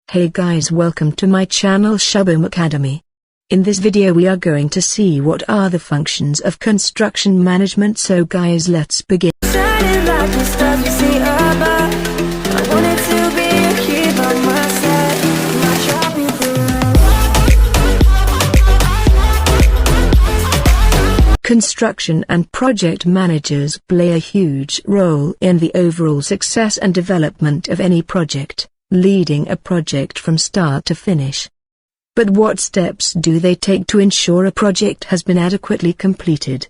Hey guys, welcome to my channel Shubham Academy. In this video we are going to see what are the functions of construction management. So guys, let's begin. Construction and project managers play a huge role in the overall success and development of any project, leading a project from start to finish. But what steps do they take to ensure a project has been adequately completed?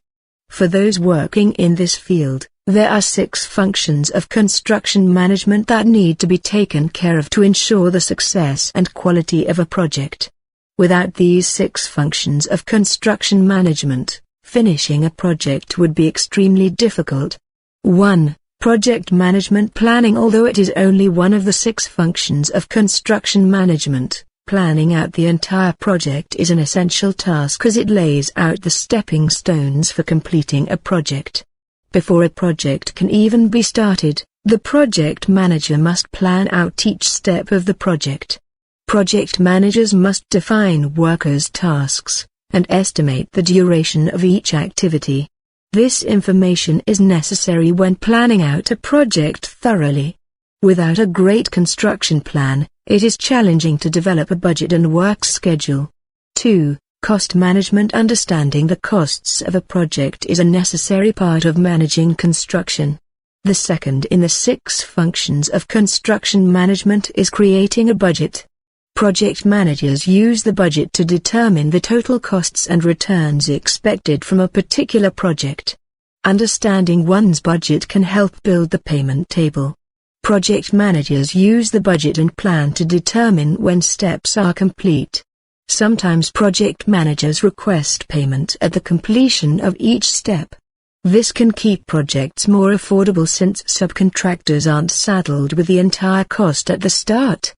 For those working in this field, there are 6 functions of construction management that need to be taken care of to ensure the success and quality of a project. Without these 6 functions of construction management, finishing a project would be extremely difficult. 1. Project management planning. Although it is only one of the 6 functions of construction management, planning out the entire project is an essential task as it lays out the stepping stones for completing a project. Before a project can even be started, the project manager must plan out each step of the project. Project managers must define workers' tasks and estimate the duration of each activity. This information is necessary when planning out a project thoroughly. Without a great construction plan, it is challenging to develop a budget and work schedule. 2. Cost management. Understanding the costs of a project is a necessary part of managing construction. The second in the 6 functions of construction management is creating a budget. Project managers use the budget to determine the total costs and returns expected from a particular project. Understanding one's budget can help build the payment table. Project managers use the budget and plan to determine when steps are complete. Sometimes project managers request payment at the completion of each step. This can keep projects more affordable since subcontractors aren't saddled with the entire cost at the start.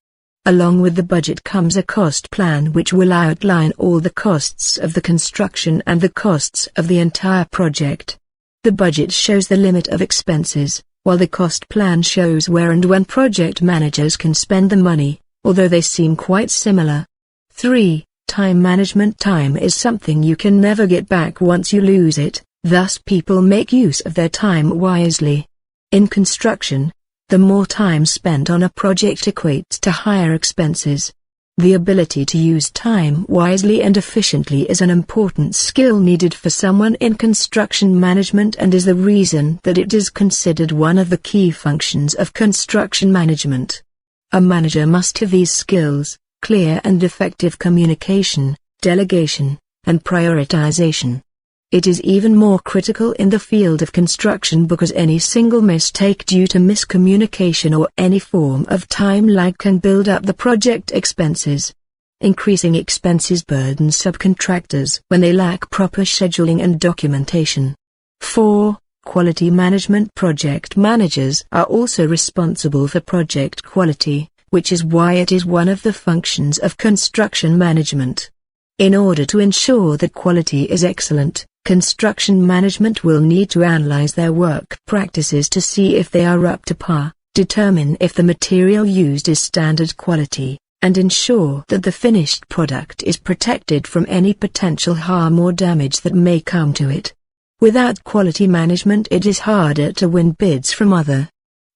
Along with the budget comes a cost plan which will outline all the costs of the construction and the costs of the entire project. The budget shows the limit of expenses, while the cost plan shows where and when project managers can spend the money, although they seem quite similar. 3. Time management. Time is something you can never get back once you lose it, thus people make use of their time wisely. In construction, the more time spent on a project equates to higher expenses. The ability to use time wisely and efficiently is an important skill needed for someone in construction management and is the reason that it is considered one of the key functions of construction management. A manager must have these skills: clear and effective communication, delegation, and prioritization. It is even more critical in the field of construction because any single mistake due to miscommunication or any form of time lag can build up the project expenses. Increasing expenses burden subcontractors when they lack proper scheduling and documentation. 4. Quality management. Project managers are also responsible for project quality, which is why it is one of the functions of construction management. In order to ensure that quality is excellent, construction management will need to analyze their work practices to see if they are up to par, determine if the material used is standard quality, and ensure that the finished product is protected from any potential harm or damage that may come to it. Without quality management, it is harder to win bids from other.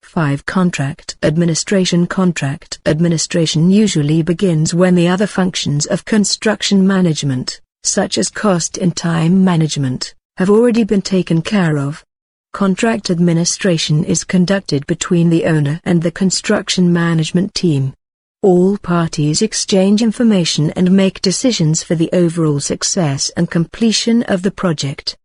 5. Contract administration. Contract administration usually begins when the other functions of construction management, such as cost and time management, have already been taken care of. Contract administration is conducted between the owner and the construction management team. All parties exchange information and make decisions for the overall success and completion of the project.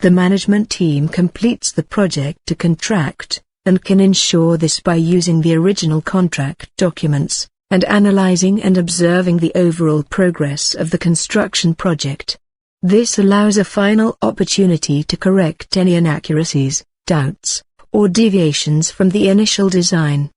The management team completes the project to contract, and can ensure this by using the original contract documents, and analyzing and observing the overall progress of the construction project. This allows a final opportunity to correct any inaccuracies, doubts, or deviations from the initial design.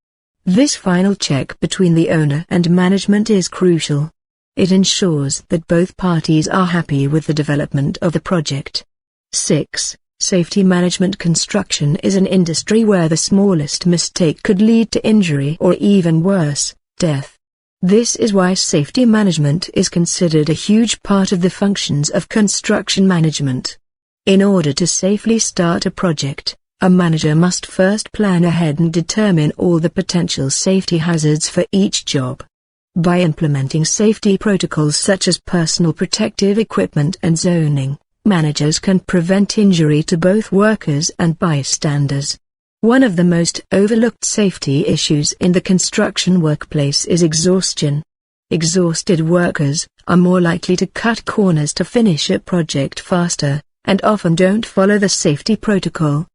This final check between the owner and management is crucial. It ensures that both parties are happy with the development of the project. 6. Safety management. Construction is an industry where the smallest mistake could lead to injury or even worse, death. This is why safety management is considered a huge part of the functions of construction management. In order to safely start a project, a manager must first plan ahead and determine all the potential safety hazards for each job. By implementing safety protocols such as personal protective equipment and zoning, managers can prevent injury to both workers and bystanders. One of the most overlooked safety issues in the construction workplace is exhaustion. Exhausted workers are more likely to cut corners to finish a project faster, and often don't follow the safety protocol.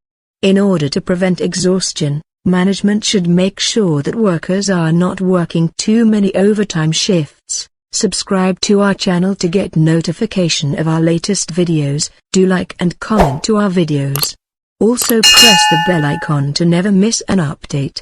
In order to prevent exhaustion, management should make sure that workers are not working too many overtime shifts. Subscribe to our channel to get notification of our latest videos. Do like and comment to our videos. Also press the bell icon to never miss an update.